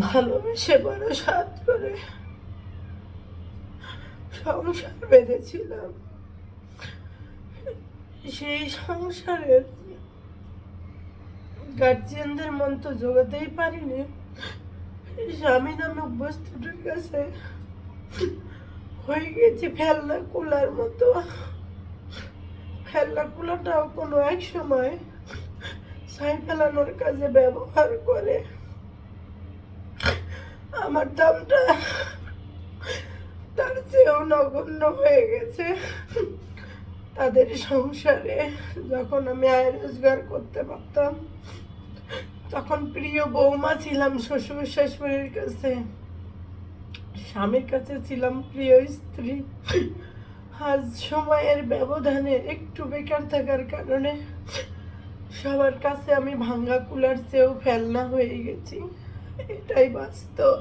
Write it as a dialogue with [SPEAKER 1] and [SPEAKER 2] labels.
[SPEAKER 1] ভালোবেসে বড় সাধ করে সংসার বেঁধেছিলাম। সেই সংসারের গার্জিয়ানদের মন তো জোগাতেই পারিনি। স্বামী নামক বস্তুটার কাছে হয়ে গেছে ফেলনা কুলার মতো। ফেলনা কুলাটাও কোনো এক সময় ছাই ফেলানোর কাজে ব্যবহার করে। আমার দামটা তার চেয়েও নগণ্য হয়ে গেছে। তাদের সংসারে যখন আমি আয় রোজগার করতে পারতাম, তখন প্রিয় বৌমা ছিলাম শ্বশুর শাশুড়ির কাছে, স্বামীর কাছে ছিলাম প্রিয় স্ত্রী। আজ সময়ের ব্যবধানে একটু বেকার থাকার কারণে সবার কাছে আমি ভাঙ্গা কুলার চেয়েও ফেলনা হয়ে গেছি। এটাই বাস্তব।